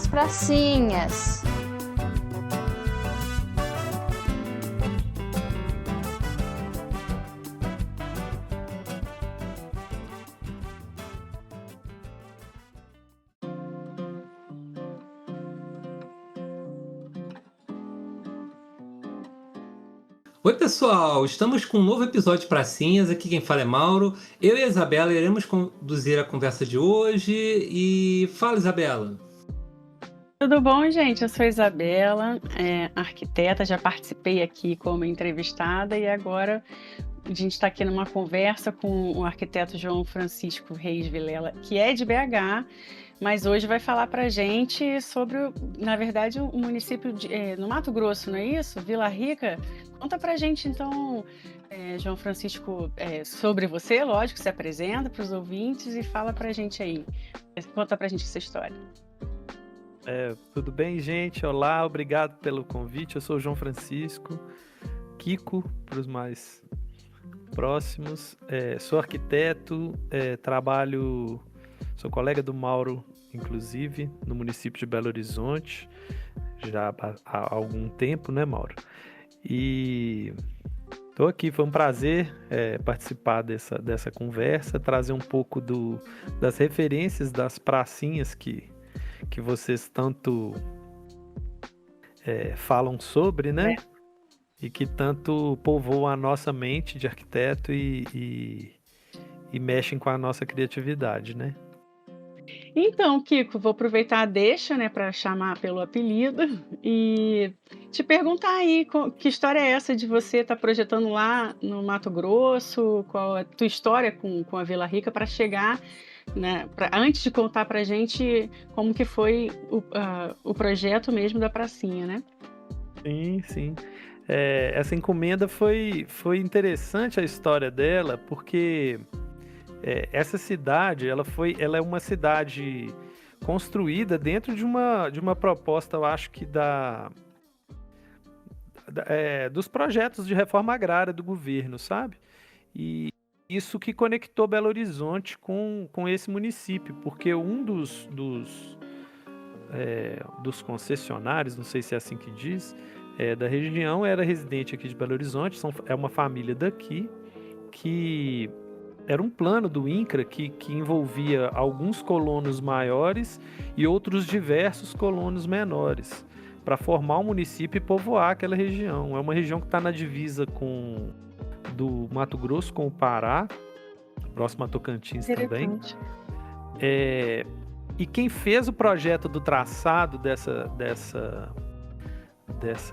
das pracinhas. Oi, pessoal! Estamos com um novo episódio de Pracinhas. Aqui quem fala é Mauro. Eu e a Isabela iremos conduzir a conversa de hoje. E fala, Isabela! Tudo bom, gente? Eu sou Isabela, arquiteta, já participei aqui como entrevistada e agora a gente está aqui numa conversa com o arquiteto João Francisco Reis Vilela, que é de BH, mas hoje vai falar para a gente sobre, na verdade, o município no Mato Grosso, não é isso? Vila Rica. Conta para a gente, então, João Francisco, sobre você, lógico, se apresenta para os ouvintes e fala para a gente aí. Conta para a gente essa história. Tudo bem, gente? Olá, obrigado pelo convite. Eu sou o João Francisco, Kiko, para os mais próximos. Sou arquiteto, sou colega do Mauro, inclusive, no município de Belo Horizonte, já há algum tempo, né, Mauro? E estou aqui, foi um prazer participar dessa conversa, trazer um pouco das referências das pracinhas que vocês tanto falam sobre, né? E que tanto povoam a nossa mente de arquiteto e mexem com a nossa criatividade, né? Então, Kiko, vou aproveitar a deixa, né, para chamar pelo apelido e te perguntar aí que história é essa de você estar projetando lá no Mato Grosso, qual é a tua história com a Vila Rica para chegar, né, antes de contar para a gente como que foi o projeto mesmo da pracinha, né? Sim. Essa encomenda foi interessante a história dela, porque essa cidade, ela é uma cidade construída dentro de uma proposta, eu acho que dos projetos de reforma agrária do governo, sabe? E isso que conectou Belo Horizonte com esse município, porque um dos concessionários, não sei se é assim que diz, da região, era residente aqui de Belo Horizonte, é uma família daqui, que era um plano do INCRA que envolvia alguns colonos maiores e outros diversos colonos menores, para formar um município e povoar aquela região. É uma região que está na divisa do Mato Grosso com o Pará, próximo a Tocantins também. E quem fez o projeto do traçado dessa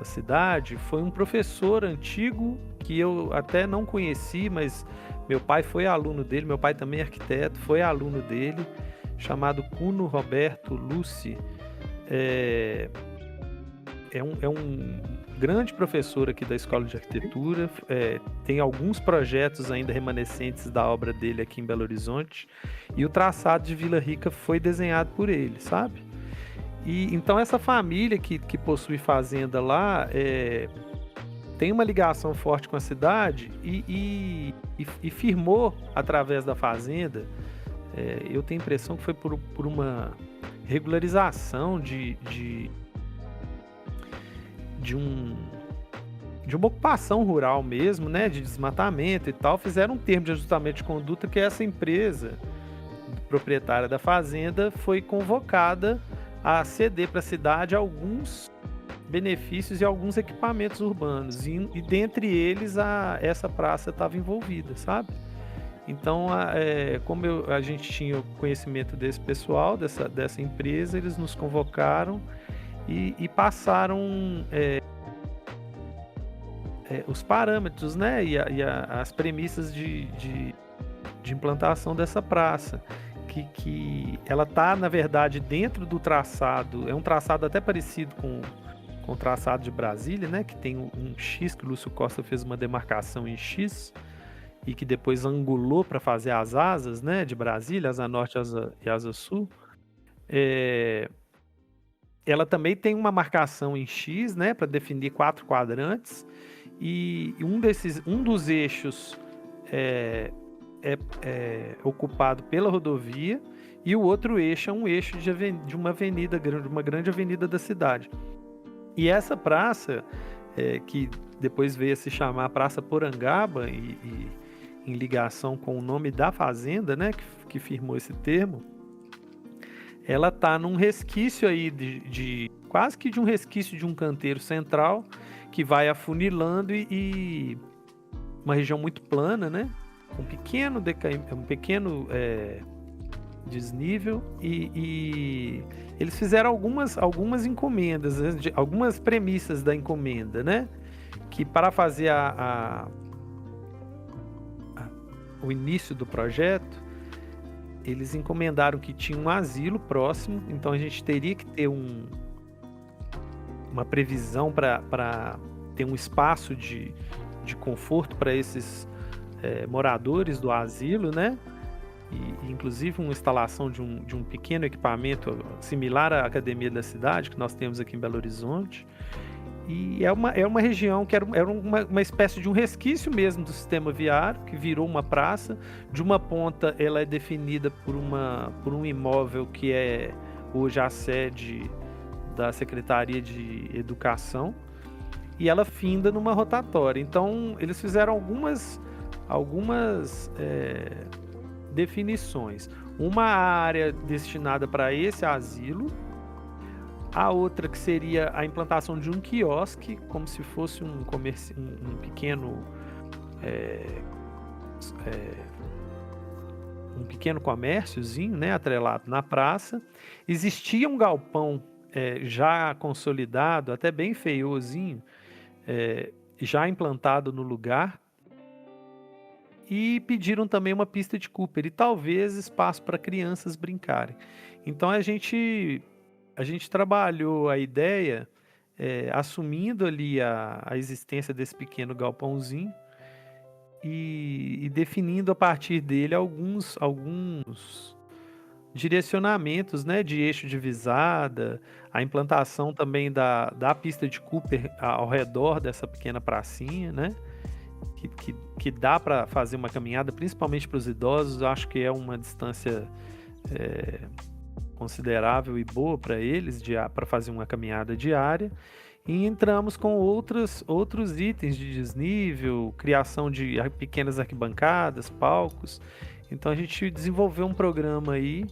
cidade foi um professor antigo que eu até não conheci, mas meu pai foi aluno dele, meu pai também é arquiteto, foi aluno dele, chamado Cuno Roberto Lucci. É um grande professor aqui da Escola de Arquitetura, tem alguns projetos ainda remanescentes da obra dele aqui em Belo Horizonte, e o traçado de Vila Rica foi desenhado por ele, sabe? E então essa família que possui fazenda lá tem uma ligação forte com a cidade e firmou através da fazenda. Eu tenho a impressão que foi por uma regularização de uma ocupação rural mesmo, né, de desmatamento e tal, fizeram um termo de ajustamento de conduta que essa empresa proprietária da fazenda foi convocada a ceder para a cidade alguns benefícios e alguns equipamentos urbanos, e dentre eles essa praça estava envolvida, sabe? Então, como a gente tinha conhecimento desse pessoal, dessa empresa, eles nos convocaram e passaram os parâmetros, né, e as premissas de implantação dessa praça, que ela está, na verdade, dentro do traçado. É um traçado até parecido com o traçado de Brasília, né, que tem um X, que o Lúcio Costa fez uma demarcação em X, e que depois angulou para fazer as asas, né, de Brasília, asa norte e asa sul. Ela também tem uma marcação em X, né, para definir 4 quadrantes, e um dos eixos é ocupado pela rodovia e o outro eixo é um eixo de uma avenida grande, uma grande avenida da cidade. E essa praça, que depois veio a se chamar Praça Porangaba, e em ligação com o nome da fazenda, né, que firmou esse termo, ela está num resquício aí quase que de um resquício de um canteiro central que vai afunilando e uma região muito plana, né, um pequeno desnível, e eles fizeram algumas encomendas, né, algumas premissas da encomenda, né, que para fazer o início do projeto, eles encomendaram que tinha um asilo próximo, então a gente teria que ter uma previsão para ter um espaço de conforto para esses moradores do asilo, né? E inclusive uma instalação de um pequeno equipamento similar à Academia da Cidade, que nós temos aqui em Belo Horizonte. E é uma região que era uma espécie de um resquício mesmo do sistema viário, que virou uma praça. De uma ponta, ela é definida por um imóvel que é hoje a sede da Secretaria de Educação, e ela finda numa rotatória. Então, eles fizeram algumas definições. Uma área destinada para esse asilo, a outra que seria a implantação de um quiosque, como se fosse um pequeno comérciozinho, né, atrelado na praça. Existia um galpão já consolidado, até bem feiozinho, já implantado no lugar, e pediram também uma pista de Cooper e talvez espaço para crianças brincarem. Então a gente trabalhou a ideia assumindo ali a existência desse pequeno galpãozinho e definindo a partir dele alguns direcionamentos, né, de eixo de visada, a implantação também da pista de Cooper ao redor dessa pequena pracinha, né, que dá para fazer uma caminhada, principalmente para os idosos. Eu acho que é uma distância considerável e boa para eles, para fazer uma caminhada diária. E entramos com outros itens de desnível, criação de pequenas arquibancadas, palcos. Então a gente desenvolveu um programa aí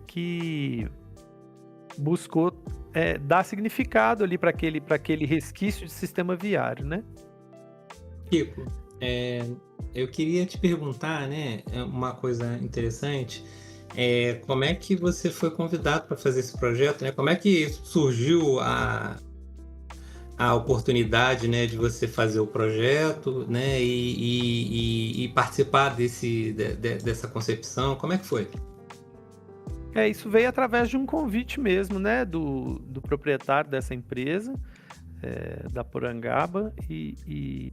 que buscou dar significado ali para aquele resquício de sistema viário, né? Kiko, eu queria te perguntar, né, uma coisa interessante, como é que você foi convidado para fazer esse projeto, né? Como é que surgiu a oportunidade, né, de você fazer o projeto, né, e participar dessa concepção? Como é que foi? Isso veio através de um convite mesmo, né, do proprietário dessa empresa, da Porangaba, e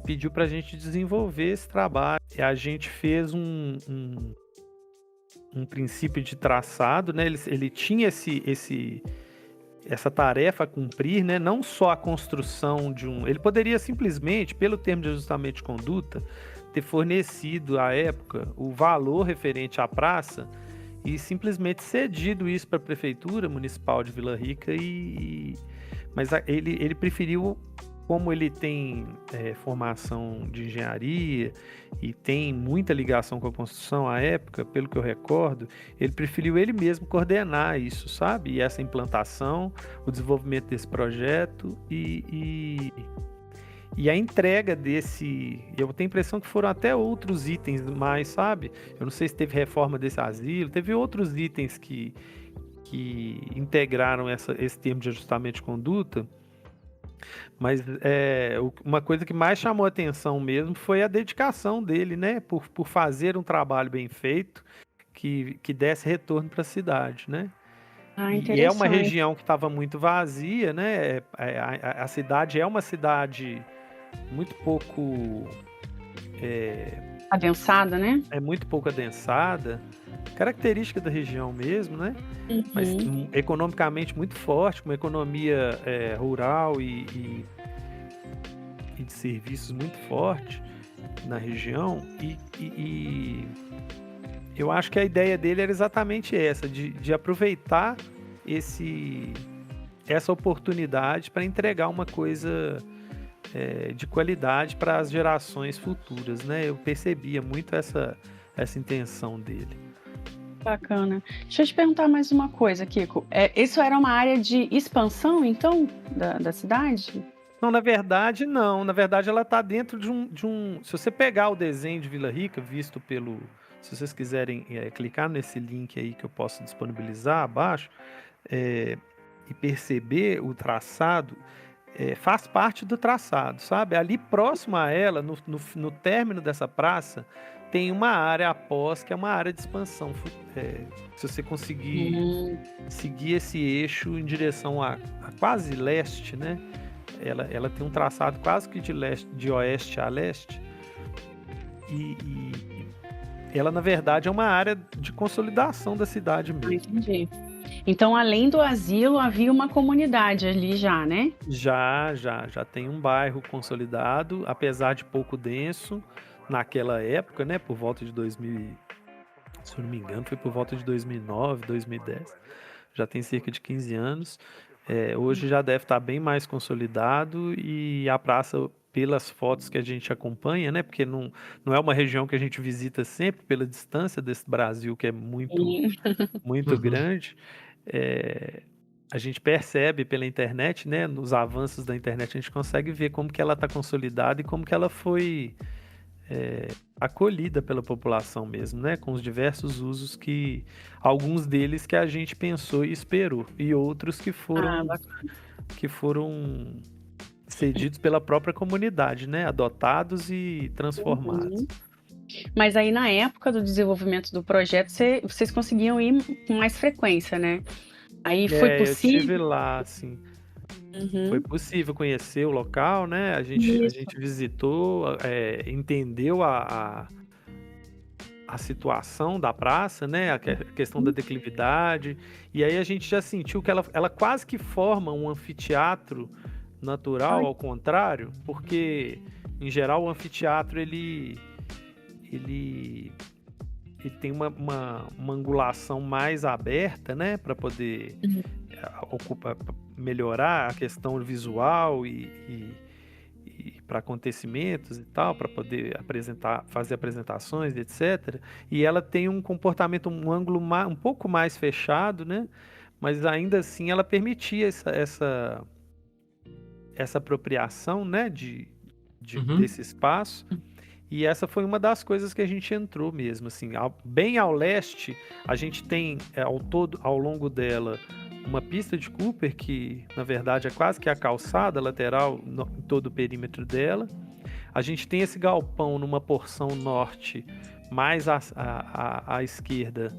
pediu para a gente desenvolver esse trabalho. E a gente fez um princípio de traçado, né? Ele tinha essa tarefa a cumprir, né? Não só a construção ele poderia simplesmente, pelo termo de ajustamento de conduta, ter fornecido à época o valor referente à praça e simplesmente cedido isso para a Prefeitura Municipal de Vila Rica, mas ele preferiu, como ele tem formação de engenharia e tem muita ligação com a construção à época, pelo que eu recordo, ele preferiu ele mesmo coordenar isso, sabe? E essa implantação, o desenvolvimento desse projeto e a entrega desse... Eu tenho a impressão que foram até outros itens mais, sabe? Eu não sei se teve reforma desse asilo, teve outros itens que integraram esse termo de ajustamento de conduta. Mas uma coisa que mais chamou a atenção mesmo foi a dedicação dele, né? Por fazer um trabalho bem feito que desse retorno para a cidade, né? E é uma região que estava muito vazia, né? A cidade é uma cidade muito pouco... adensada, né? É muito pouco adensada, característica da região mesmo, né? Uhum. Mas economicamente muito forte, uma economia rural e e de serviços muito forte na região, e eu acho que a ideia dele era exatamente essa, de aproveitar essa oportunidade para entregar uma coisa de qualidade para as gerações futuras, né? Eu percebia muito essa intenção dele. Bacana. Deixa eu te perguntar mais uma coisa, Kiko. Isso era uma área de expansão, então, da cidade? Não, na verdade, não. Na verdade, ela está dentro de um. Se você pegar o desenho de Vila Rica, visto pelo. Se vocês quiserem clicar nesse link aí que eu posso disponibilizar abaixo, e perceber o traçado, faz parte do traçado, sabe? Ali próximo a ela, no término dessa praça, tem uma área após, que é uma área de expansão. Se você conseguir seguir esse eixo em direção a quase leste, né? Ela tem um traçado quase que de oeste a leste. E ela, na verdade, é uma área de consolidação da cidade mesmo. Entendi. Então, além do asilo, havia uma comunidade ali já, né? Já tem um bairro consolidado, apesar de pouco denso naquela época, né? Por volta de 2000, se eu não me engano, foi por volta de 2009, 2010. Já tem cerca de 15 anos. Hoje já deve estar bem mais consolidado, e a praça, pelas fotos que a gente acompanha, né? Porque não é uma região que a gente visita sempre pela distância desse Brasil, que é muito, muito grande. A gente percebe pela internet, né? Nos avanços da internet, a gente consegue ver como que ela está consolidada e como que ela foi acolhida pela população mesmo, né? Com os diversos usos alguns deles que a gente pensou e esperou, e outros que foram cedidos pela própria comunidade, né? Adotados e transformados. Mas aí, na época do desenvolvimento do projeto, vocês conseguiam ir com mais frequência, né? Aí foi Eu possível? estive lá, assim. Foi possível conhecer o local, né? A gente visitou, entendeu a situação da praça, né? A questão da declividade. E aí a gente já sentiu que ela quase que forma um anfiteatro natural, ao contrário, porque, em geral, o anfiteatro ele tem uma angulação mais aberta, né? Para poder melhorar a questão visual e para acontecimentos e tal, para poder fazer apresentações, etc. E ela tem um comportamento, um ângulo um pouco mais fechado, né? Mas ainda assim ela permitia essa apropriação, né? Desse espaço. E essa foi uma das coisas que a gente entrou mesmo, assim, bem ao leste. A gente tem ao longo dela uma pista de Cooper, que na verdade é quase que a calçada lateral em todo o perímetro dela. A gente tem esse galpão numa porção norte, mais à esquerda,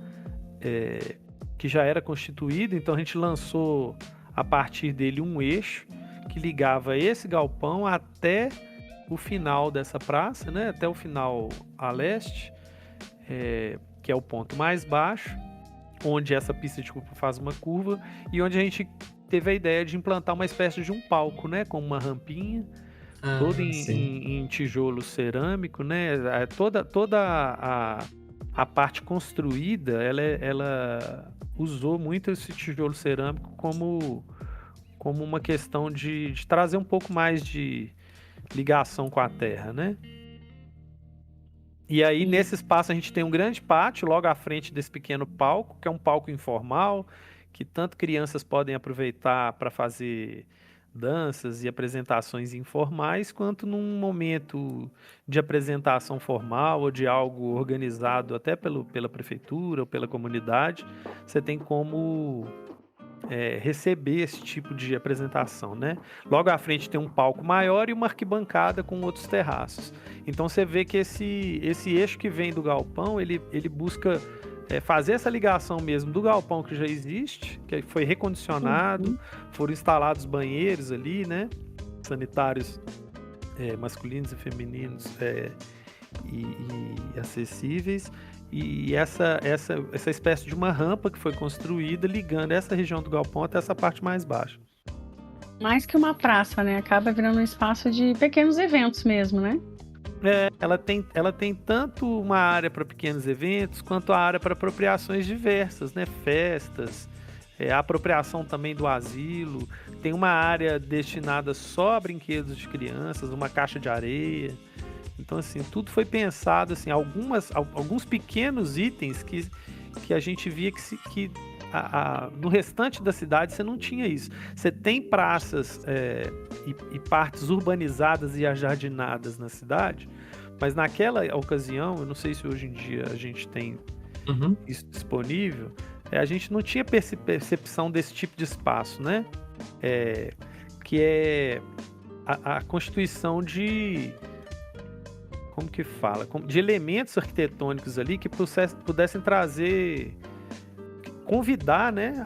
que já era constituído. Então a gente lançou a partir dele um eixo que ligava esse galpão até o final dessa praça, né? Até o final a leste, que é o ponto mais baixo, onde essa pista de Cooper faz uma curva, e onde a gente teve a ideia de implantar uma espécie de um palco, né? Com uma rampinha, todo em tijolo cerâmico, né? Toda a parte construída, ela usou muito esse tijolo cerâmico como uma questão de trazer um pouco mais de ligação com a terra, né? E aí, nesse espaço, a gente tem um grande pátio logo à frente desse pequeno palco, que é um palco informal, que tanto crianças podem aproveitar para fazer danças e apresentações informais, quanto num momento de apresentação formal ou de algo organizado até pela prefeitura ou pela comunidade, você tem como receber esse tipo de apresentação, né? Logo à frente tem um palco maior e uma arquibancada com outros terraços. Então você vê que esse eixo que vem do galpão, ele busca fazer essa ligação mesmo do galpão que já existe, que foi recondicionado, foram instalados banheiros ali, né? Sanitários masculinos e femininos e acessíveis. E essa espécie de uma rampa que foi construída ligando essa região do galpão até essa parte mais baixa. Mais que uma praça, né? Acaba virando um espaço de pequenos eventos mesmo, né? Ela tem tanto uma área para pequenos eventos, quanto a área para apropriações diversas, né? Festas, a apropriação também do asilo. Tem uma área destinada só a brinquedos de crianças, uma caixa de areia. Então, assim, tudo foi pensado, assim, alguns pequenos itens que a gente via no restante da cidade você não tinha isso. Você tem praças e partes urbanizadas e ajardinadas na cidade, mas naquela ocasião, eu não sei se hoje em dia a gente tem Uhum. isso disponível, a gente não tinha percepção desse tipo de espaço, né? Que é a constituição de... Como que fala? De elementos arquitetônicos ali que pudessem trazer... convidar, né,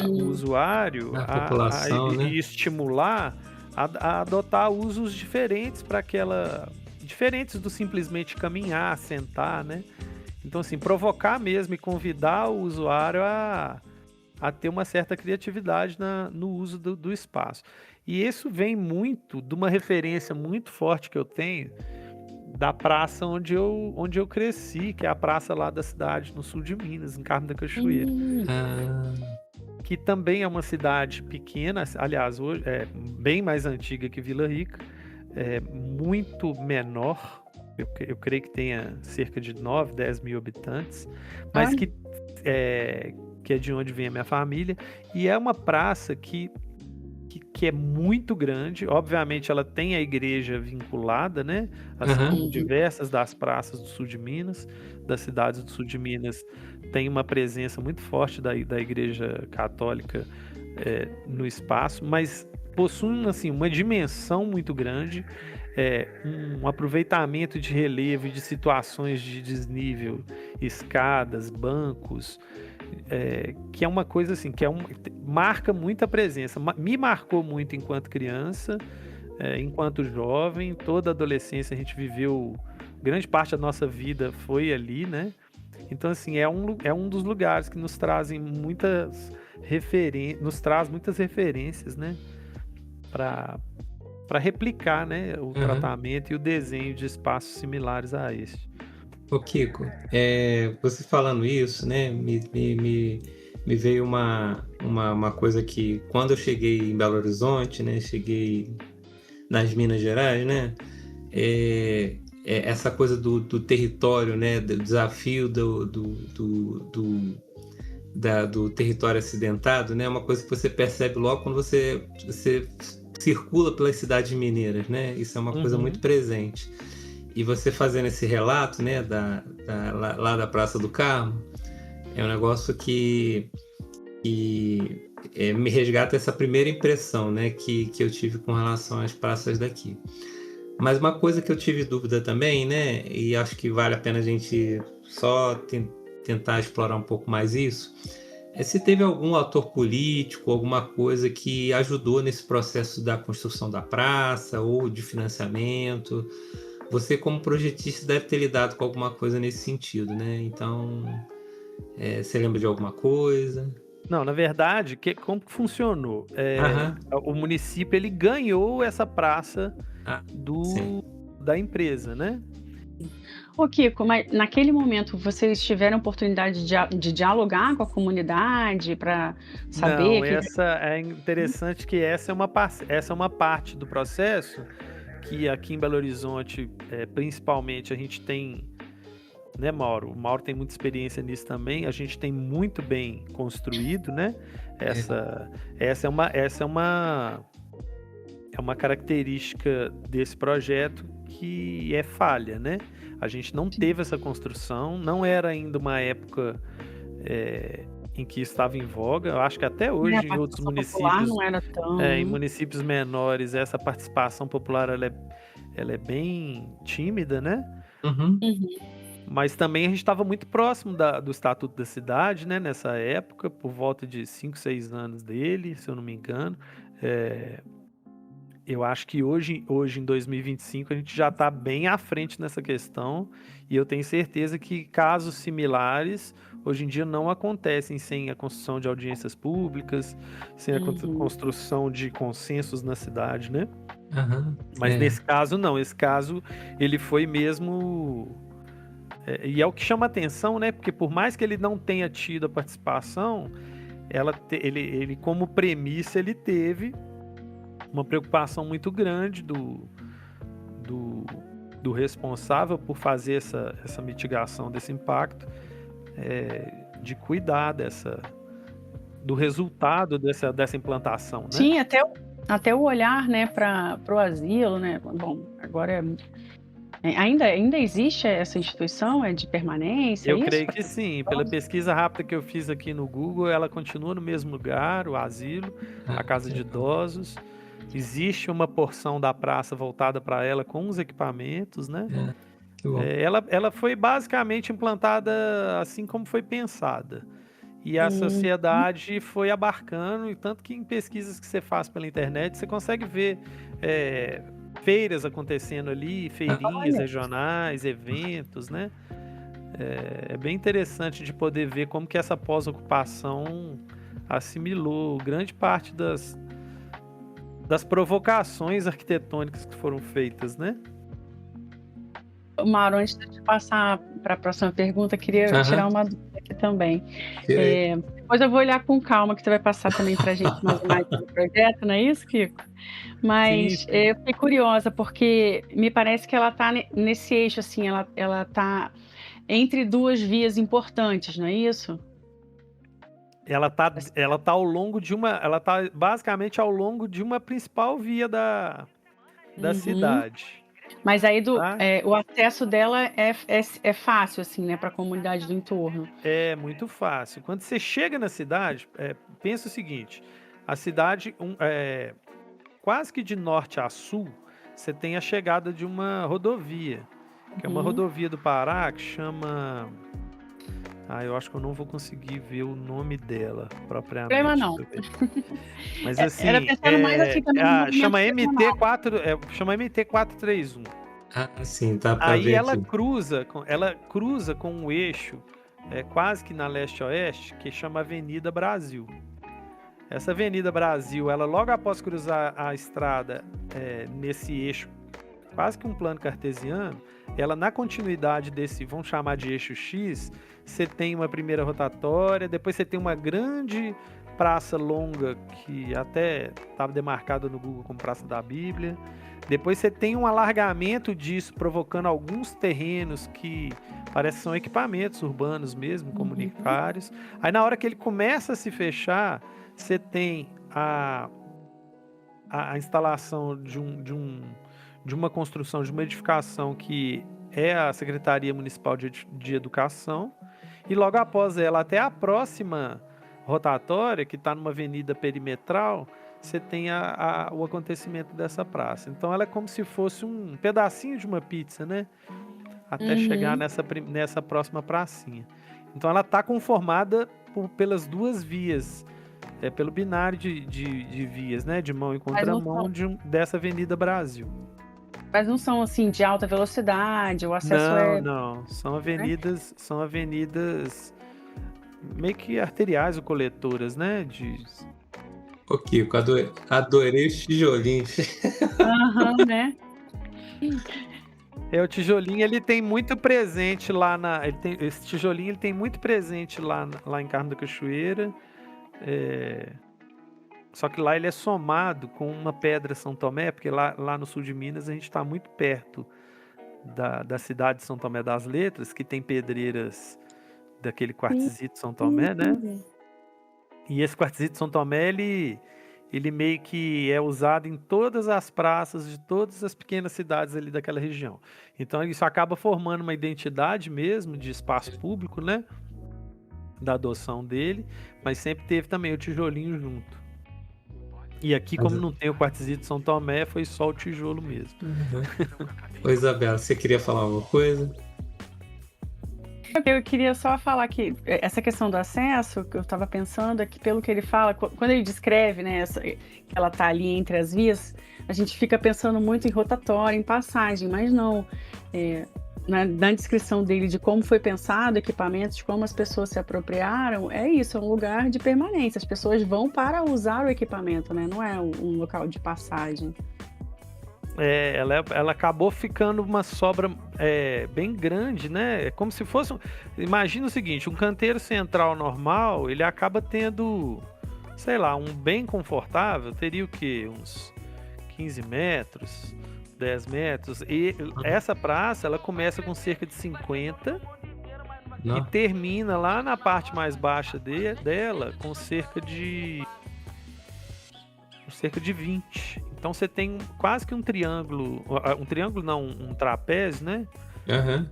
o usuário A população, né? e estimular a adotar usos diferentes diferentes do simplesmente caminhar, sentar, né? Então, assim, provocar mesmo e convidar o usuário a ter uma certa criatividade no uso do espaço. E isso vem muito de uma referência muito forte que eu tenho da praça onde eu cresci, que é a praça lá da cidade, no sul de Minas, em Carmo da Cachoeira. Ah, Que também é uma cidade pequena, aliás, hoje é bem mais antiga que Vila Rica, é muito menor, eu creio que tenha cerca de 9, 10 mil habitantes, mas Olha. que é de onde vem a minha família, e é uma praça que é muito grande. Obviamente ela tem a igreja vinculada, né? Assim aham. como diversas das praças do sul de Minas, das cidades do sul de Minas, tem uma presença muito forte da igreja católica no espaço, mas possui assim, uma dimensão muito grande, um aproveitamento de relevo e de situações de desnível, escadas, bancos, que é uma coisa assim, marca muita presença. Me marcou muito enquanto criança, enquanto jovem. Toda a adolescência a gente viveu, grande parte da nossa vida foi ali, né? Então, assim, é um dos lugares que nos trazem muitas referências, né? Para replicar, né, o tratamento e o desenho de espaços similares a este. Ô, Kiko, você falando isso, né, me veio uma coisa que quando eu cheguei em Belo Horizonte, né, cheguei nas Minas Gerais, né, essa coisa do território, né, do desafio do território acidentado, né, é uma coisa que você percebe logo quando você circula pelas cidades mineiras, né, isso é uma coisa muito presente. E você fazendo esse relato, né, lá da Praça do Carmo, é um negócio que me resgata essa primeira impressão, né, que eu tive com relação às praças daqui. Mas uma coisa que eu tive dúvida também, né, e acho que vale a pena a gente só tentar explorar um pouco mais isso, se teve algum ator político, alguma coisa que ajudou nesse processo da construção da praça ou de financiamento. Você, como projetista, deve ter lidado com alguma coisa nesse sentido, né? Então, você lembra de alguma coisa? Não, na verdade, como que funcionou? Aham. O município ele ganhou essa praça Sim. da empresa, né? Ô, Kiko, mas naquele momento vocês tiveram oportunidade de dialogar com a comunidade para saber Não, essa é interessante que essa é uma parte do processo que aqui em Belo Horizonte, principalmente, a gente tem, né, Mauro? O Mauro tem muita experiência nisso também. A gente tem muito bem construído, né? Essa é uma característica desse projeto que é falha, né? A gente não teve essa construção, não era ainda uma época em que estava em voga. Eu acho que até hoje em outros municípios, não era tão... em municípios menores, essa participação popular ela é bem tímida, né? Uhum. Mas também a gente estava muito próximo do Estatuto da Cidade, né? Nessa época, por volta de 5, 6 anos dele, se eu não me engano. Eu acho que hoje em 2025, a gente já está bem à frente nessa questão, e eu tenho certeza que casos similares hoje em dia não acontecem sem a construção de audiências públicas, sem a construção de consensos na cidade, né? Mas nesse caso não, esse caso ele foi mesmo... e é o que chama atenção, né? Porque por mais que ele não tenha tido a participação, ele como premissa, ele teve uma preocupação muito grande do responsável por fazer essa mitigação desse impacto, de cuidar do resultado dessa implantação, né? Sim, até o olhar, né, para o asilo, né? Bom, agora ainda existe essa instituição? É de permanência? Eu creio que sim. Pela pesquisa rápida que eu fiz aqui no Google, ela continua no mesmo lugar, o asilo, a casa de idosos. Existe uma porção da praça voltada para ela com os equipamentos, né? Ela foi basicamente implantada assim como foi pensada. E a sociedade foi abarcando, e tanto que em pesquisas que você faz pela internet, você consegue ver feiras acontecendo ali, feirinhas regionais, eventos, né? É bem interessante de poder ver como que essa pós-ocupação assimilou grande parte das provocações arquitetônicas que foram feitas, né? Mauro, antes de passar para a próxima pergunta, queria tirar uma dúvida aqui também. Depois eu vou olhar com calma, que você vai passar também para a gente mais imagens do projeto, não é isso, Kiko? Mas Sim. eu fiquei curiosa, porque me parece que ela está nesse eixo, assim, ela está entre duas vias importantes, não é isso? Ela tá ao longo de ela tá basicamente ao longo de uma principal via da cidade. Mas aí o acesso dela é fácil, assim, né, para a comunidade do entorno. É muito fácil. Quando você chega na cidade, pensa o seguinte: a cidade, quase que de norte a sul, você tem a chegada de uma rodovia, que é uma rodovia do Pará que chama... eu acho que eu não vou conseguir ver o nome dela propriamente. Problema não. Mas assim, era pensando mais assim também chama MT-431. Sim, tá pra Aí ver ela aqui. cruza com um eixo quase que na leste-oeste, que chama Avenida Brasil. Essa Avenida Brasil, ela logo após cruzar a estrada nesse eixo, quase que um plano cartesiano, ela na continuidade desse, vamos chamar de eixo X, você tem uma primeira rotatória, depois você tem uma grande praça longa, que até estava demarcada no Google como Praça da Bíblia. Depois você tem um alargamento disso, provocando alguns terrenos que parecem que são equipamentos urbanos mesmo, comunitários. Aí na hora que ele começa a se fechar, você tem a instalação de uma construção, de uma edificação que é a Secretaria Municipal de Educação, e logo após ela, até a próxima rotatória, que está numa avenida perimetral, você tem o acontecimento dessa praça. Então ela é como se fosse um pedacinho de uma pizza, né? Até chegar nessa próxima pracinha. Então ela está conformada pelas duas vias, pelo binário de vias, né? De mão e contramão dessa Avenida Brasil. Mas não são assim de alta velocidade, o acesso Não. São avenidas meio que arteriais ou coletoras, né? Ô, Kiko, adorei os tijolinhos. Né? O tijolinho, ele tem muito presente lá esse tijolinho, ele tem muito presente lá em Carmo da Cachoeira. Só que lá ele é somado com uma pedra São Tomé, porque lá no sul de Minas a gente está muito perto da cidade de São Tomé das Letras, que tem pedreiras daquele quartzito São Tomé, né? E esse quartzito São Tomé, ele meio que é usado em todas as praças de todas as pequenas cidades ali daquela região. Então isso acaba formando uma identidade mesmo de espaço público, né? Da adoção dele, mas sempre teve também o tijolinho junto. E aqui, como não tem o quartzito São Tomé, foi só o tijolo mesmo. Ô, Isabela, você queria falar alguma coisa? Eu queria só falar que essa questão do acesso, que eu estava pensando é que, pelo que ele fala, quando ele descreve, né, que ela está ali entre as vias, a gente fica pensando muito em rotatória, em passagem, mas não. na descrição dele de como foi pensado o equipamento, de como as pessoas se apropriaram, é isso, é um lugar de permanência. As pessoas vão para usar o equipamento, né? Não é um local de passagem. Ela acabou ficando uma sobra bem grande, né? É como se fosse. Imagina o seguinte: um canteiro central normal, ele acaba tendo, sei lá, um bem confortável, teria o quê? Uns 15 metros, 10 metros. E essa praça, ela começa com cerca de 50 e Não? termina lá na parte mais baixa dela com cerca de 20. Então você tem quase que um triângulo não, um trapézio, né? Aham.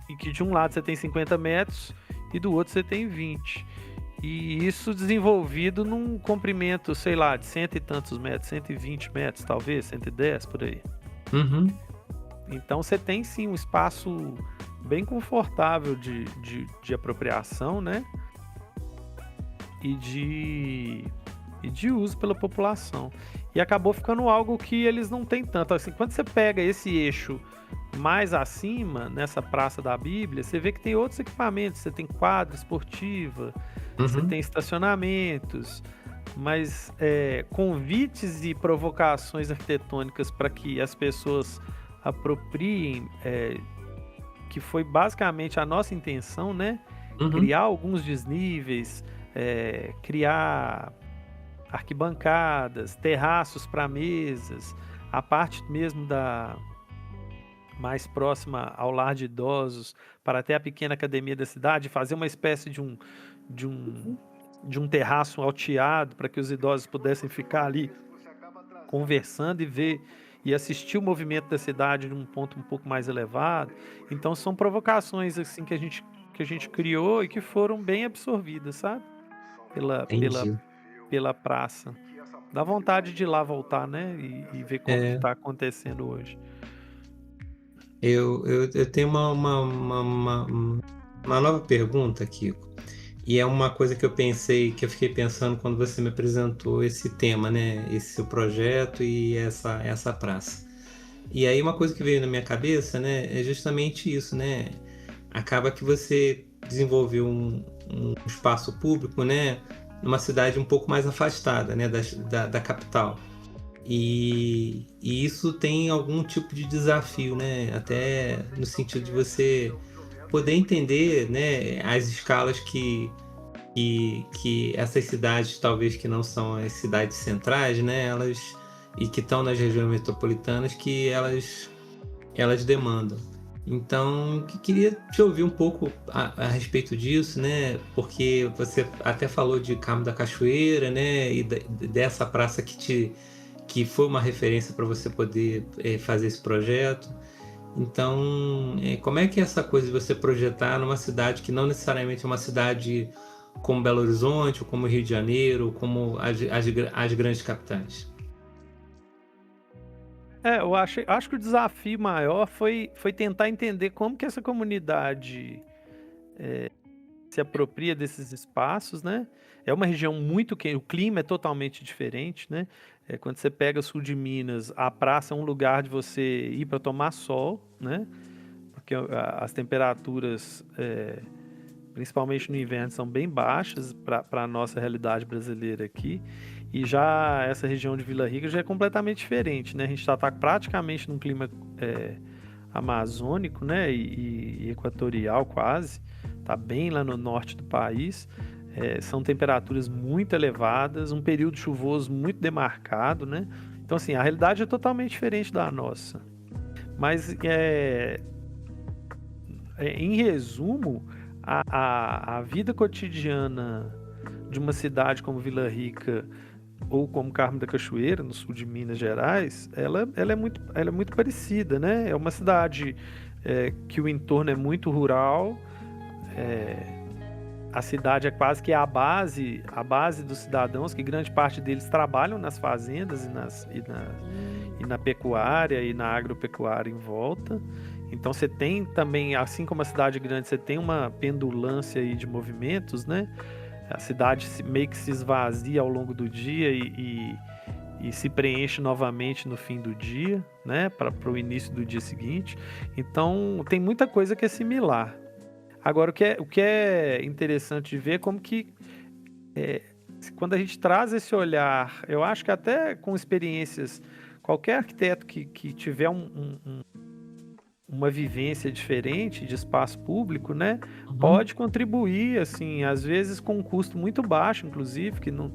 E que de um lado você tem 50 metros e do outro você tem 20. E isso desenvolvido num comprimento, sei lá, de 100 e tantos metros, 120 metros, talvez, 110 por aí. Uhum. Então você tem sim um espaço bem confortável de apropriação, né? E de uso pela população. E acabou ficando algo que eles não têm tanto. Assim, quando você pega esse eixo mais acima, nessa Praça da Bíblia, você vê que tem outros equipamentos. Você tem quadra esportiva, você Uhum. tem estacionamentos, mas convites e provocações arquitetônicas para que as pessoas apropriem, que foi basicamente a nossa intenção, né? Uhum. Criar alguns desníveis, criar arquibancadas, terraços para mesas, a parte mesmo mais próxima ao lar de idosos, para até a pequena academia da cidade, fazer uma espécie de um terraço alteado para que os idosos pudessem ficar ali conversando e ver e assistir o movimento da cidade de um ponto um pouco mais elevado. Então são provocações assim que a gente criou e que foram bem absorvidas, sabe? Entendi. Pela praça. Dá vontade de ir lá voltar, né? E ver como que É, tá acontecendo hoje. eu tenho uma nova pergunta, Kiko. E é uma coisa que eu fiquei pensando quando você me apresentou esse tema, né? Esse seu projeto e essa praça. E aí uma coisa que veio na minha cabeça, né, é justamente isso, né? Acaba que você desenvolveu um espaço público, né, numa cidade um pouco mais afastada, né, da capital. E isso tem algum tipo de desafio, né? Até no sentido de você poder entender, né, as escalas que essas cidades, talvez que não são as cidades centrais, né, elas e que estão nas regiões metropolitanas, que elas demandam. Então, queria te ouvir um pouco a respeito disso, né? Porque você até falou de Carmo da Cachoeira, né? E dessa praça que foi uma referência para você poder fazer esse projeto. Então, como é que é essa coisa de você projetar numa cidade que não necessariamente é uma cidade como Belo Horizonte, ou como Rio de Janeiro, ou como as grandes capitais? Eu acho que o desafio maior foi tentar entender como que essa comunidade se apropria desses espaços, né? É uma região muito quente, o clima é totalmente diferente, né? Quando você pega o sul de Minas, a praça é um lugar de você ir para tomar sol, né? Porque as temperaturas, principalmente no inverno, são bem baixas para a nossa realidade brasileira aqui. E já essa região de Vila Rica já é completamente diferente, né? A gente está praticamente num clima amazônico, né? E equatorial quase. Está bem lá no norte do país. São temperaturas muito elevadas, um período chuvoso muito demarcado, né? Então, assim, a realidade é totalmente diferente da nossa. Mas, em resumo, a vida cotidiana de uma cidade como Vila Rica ou como Carmo da Cachoeira, no sul de Minas Gerais, ela é muito parecida, né? É uma cidade que o entorno é muito rural, a cidade é quase que a base dos cidadãos, que grande parte deles trabalham nas fazendas e na pecuária e na agropecuária em volta. Então você tem também, assim como a cidade grande, você tem uma pendulância aí de movimentos, né? A cidade meio que se esvazia ao longo do dia e e se preenche novamente no fim do dia, né, para o início do dia seguinte. Então, tem muita coisa que é similar. Agora, o que é interessante de ver é como que quando a gente traz esse olhar, eu acho que até com experiências, qualquer arquiteto que tiver uma vivência diferente de espaço público, né, Uhum. pode contribuir, assim, às vezes com um custo muito baixo, inclusive, que não,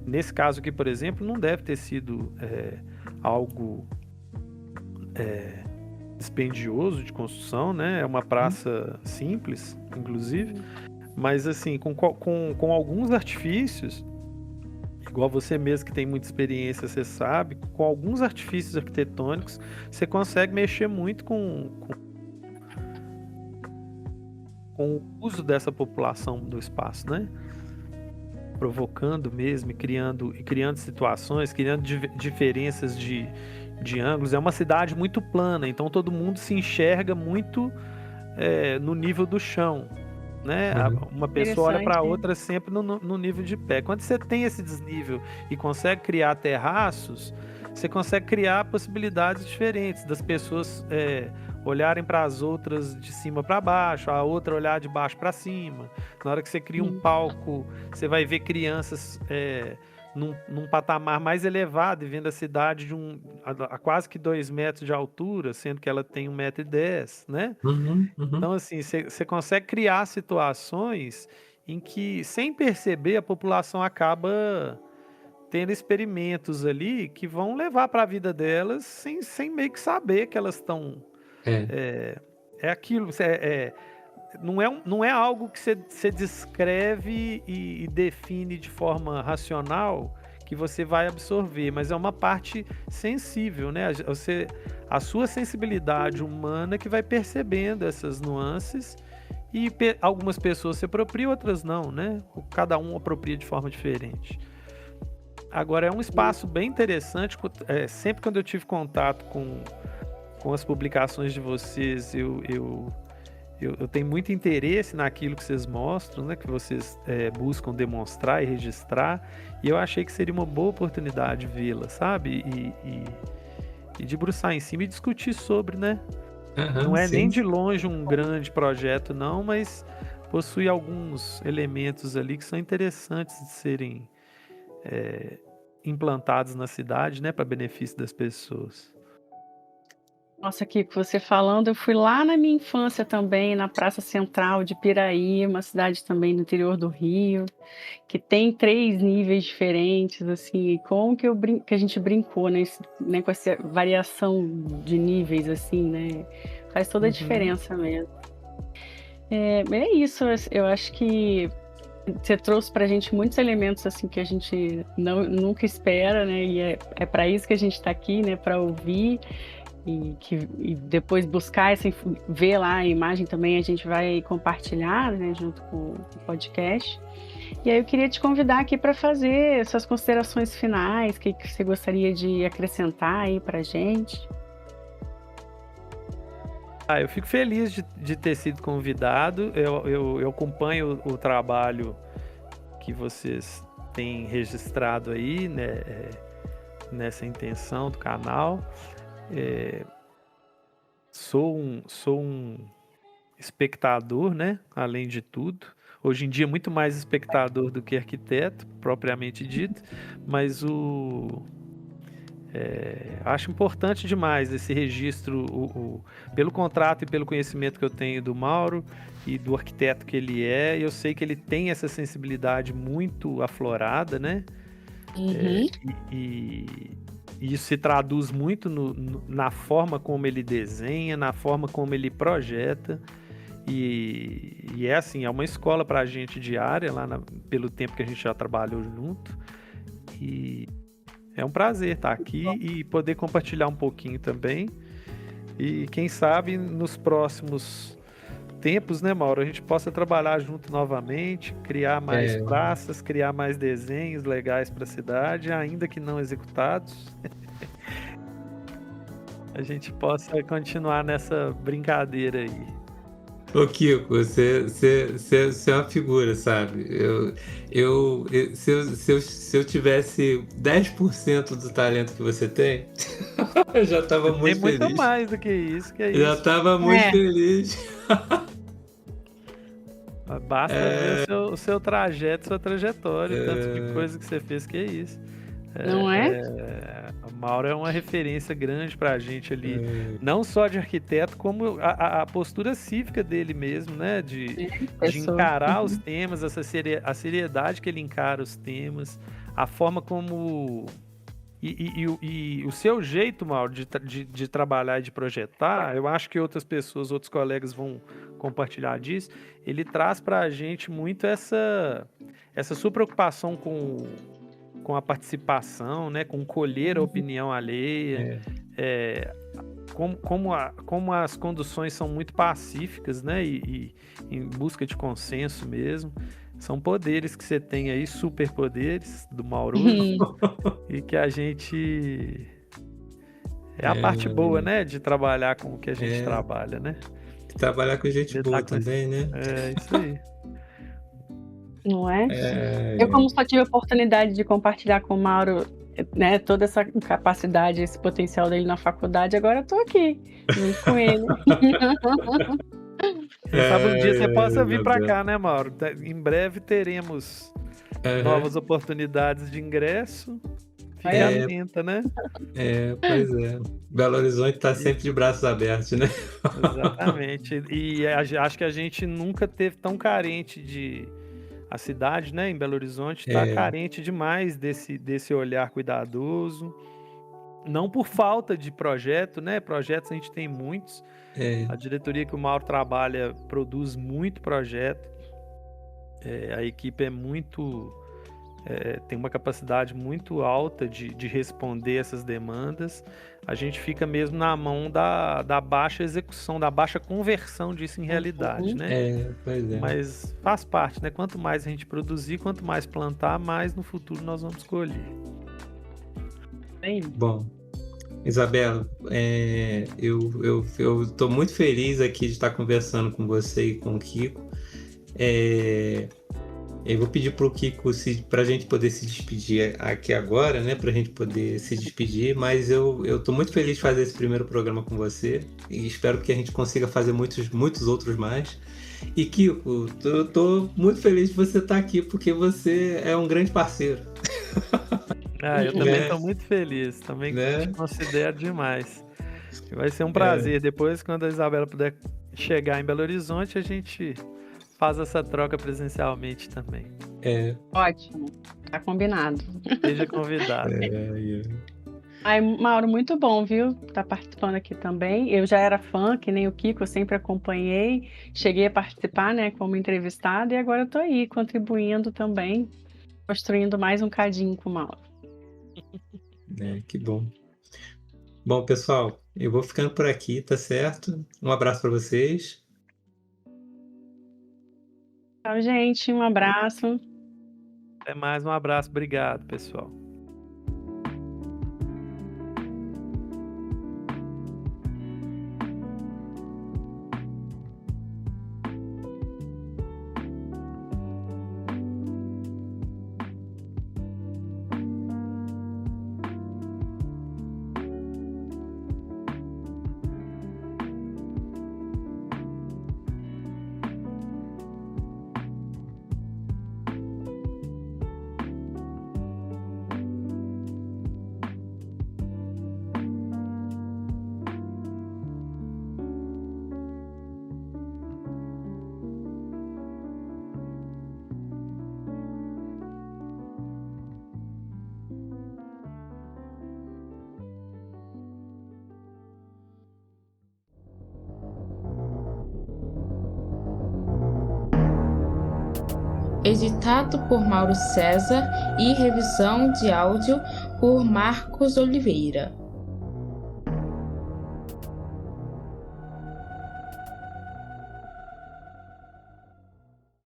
nesse caso aqui, por exemplo, não deve ter sido algo dispendioso de construção, né? É uma praça simples, inclusive, mas assim, com alguns artifícios, igual você mesmo que tem muita experiência, você sabe, com alguns artifícios arquitetônicos, você consegue mexer muito com o uso dessa população do espaço, né? Provocando mesmo, e criando situações, criando diferenças de ângulos. É uma cidade muito plana, então todo mundo se enxerga muito no nível do chão, né? Uma pessoa olha para a outra sempre no nível de pé. Quando você tem esse desnível e consegue criar terraços, você consegue criar possibilidades diferentes das pessoas olharem para as outras de cima para baixo, a outra olhar de baixo para cima. Na hora que você cria um palco, você vai ver crianças num patamar mais elevado e vendo a cidade a quase que 2 metros de altura, sendo que ela tem 1,10 m, né? Então, assim, você consegue criar situações em que, sem perceber, a população acaba tendo experimentos ali que vão levar para a vida delas sem meio que saber que elas estão... É aquilo, não é algo que você descreve e define de forma racional que você vai absorver, mas é uma parte sensível, né? A sua sensibilidade humana que vai percebendo essas nuances e algumas pessoas se apropriam, outras não, né? Cada um apropria de forma diferente. Agora, é um espaço bem interessante, sempre quando eu tive contato com as publicações de vocês, eu tenho muito interesse naquilo que vocês mostram, né, que vocês buscam demonstrar e registrar, e eu achei que seria uma boa oportunidade vê-la, sabe? E debruçar em cima e discutir sobre, né? Não é nem de longe um grande projeto, não, mas possui alguns elementos ali que são interessantes de serem implantados na cidade, né, para benefício das pessoas. Nossa, Kiko, você falando, eu fui lá na minha infância também, na Praça Central de Piraí, uma cidade também no interior do Rio, que tem 3 níveis diferentes, assim, e como que a gente brincou, né, com essa variação de níveis, assim, né, faz toda a diferença mesmo. É isso, eu acho que você trouxe pra gente muitos elementos, assim, que a gente nunca espera, né, e é para isso que a gente está aqui, né, para ouvir. E depois buscar ver lá a imagem também, a gente vai compartilhar, né, junto com o podcast. E aí eu queria te convidar aqui para fazer suas considerações finais, o que você gostaria de acrescentar aí para a gente. Eu fico feliz de ter sido convidado. Eu acompanho o trabalho que vocês têm registrado aí, né, nessa intenção do canal. Sou um espectador, né? Além de tudo. Hoje em dia, muito mais espectador do que arquiteto, propriamente dito. Mas acho importante demais esse registro, pelo contrato e pelo conhecimento que eu tenho do Mauro e do arquiteto que ele é. Eu sei que ele tem essa sensibilidade muito aflorada, né? E isso se traduz muito na forma como ele desenha, na forma como ele projeta. E é assim, é uma escola para a gente diária, pelo tempo que a gente já trabalhou junto. E é um prazer estar aqui e poder compartilhar um pouquinho também. E quem sabe nos próximos tempos, né, Mauro, a gente possa trabalhar junto novamente, criar mais praças, criar mais desenhos legais para a cidade, ainda que não executados. A gente possa continuar nessa brincadeira aí. Ô Kiko, você é uma figura, sabe? Se eu tivesse 10% do talento que você tem, eu já estava Tem muito muito feliz. mais do que isso, Já estava muito É. feliz. Basta ver o seu trajeto, sua trajetória, tanto de coisa que você fez, que é isso. Não é? A Mauro é uma referência grande pra gente ali, não só de arquiteto, como a postura cívica dele mesmo, né? De Pessoa. encarar os temas, a seriedade que ele encara os temas, a forma como... E o seu jeito, Mauro, de trabalhar e de projetar, eu acho que outras pessoas, outros colegas vão compartilhar disso, ele traz pra gente muito essa sua preocupação com a participação, né, com colher a opinião alheia, como as conduções são muito pacíficas, né, e em busca de consenso mesmo. São poderes que você tem aí, superpoderes do Mauro, e que a gente... É a parte boa, né, de trabalhar com o que a gente trabalha, né? Trabalhar com gente Lidar boa com isso. também, né? É isso aí. Não é? Eu, como só tive a oportunidade de compartilhar com o Mauro, né, toda essa capacidade, esse potencial dele na faculdade, agora eu tô aqui, junto com ele. Quem sabe um dia você possa vir para cá, né, Mauro? Em breve teremos novas oportunidades de ingresso. Fique atenta, né? Pois é. Belo Horizonte está sempre de braços abertos, né? Exatamente. E acho que a gente nunca teve tão carente a cidade, né, em Belo Horizonte, está carente demais desse olhar cuidadoso. Não por falta de projeto, né? Projetos a gente tem muitos. A diretoria que o Mauro trabalha produz muito projeto. A equipe é muito... tem uma capacidade muito alta de responder essas demandas. A gente fica mesmo na mão da baixa execução, da baixa conversão disso em realidade, né? Pois é. Mas faz parte, né? Quanto mais a gente produzir, quanto mais plantar, mais no futuro nós vamos colher. Bom, Isabela, eu estou muito feliz aqui de estar conversando com você e com o Kiko. Eu vou pedir para o Kiko para a gente poder se despedir aqui agora, né? Para a gente poder se despedir, mas eu estou muito feliz de fazer esse primeiro programa com você e espero que a gente consiga fazer muitos outros mais. E Kiko, eu estou muito feliz de você estar aqui porque você é um grande parceiro. Eu também estou muito feliz, também te considero demais. Vai ser um prazer. Depois, quando a Isabela puder chegar em Belo Horizonte, a gente faz essa troca presencialmente também. Ótimo, tá combinado. Seja convidado. Ai, Mauro, muito bom, viu? Tá participando aqui também. Eu já era fã, que nem o Kiko, eu sempre acompanhei. Cheguei a participar, né, como entrevistada, e agora eu tô aí, contribuindo também, construindo mais um cadinho com o Mauro. Que bom. Bom, pessoal, eu vou ficando por aqui, tá certo? Um abraço para vocês. Tchau, gente. Um abraço. Até mais, um abraço. Obrigado, pessoal. Editado por Mauro César e revisão de áudio por Marcos Oliveira.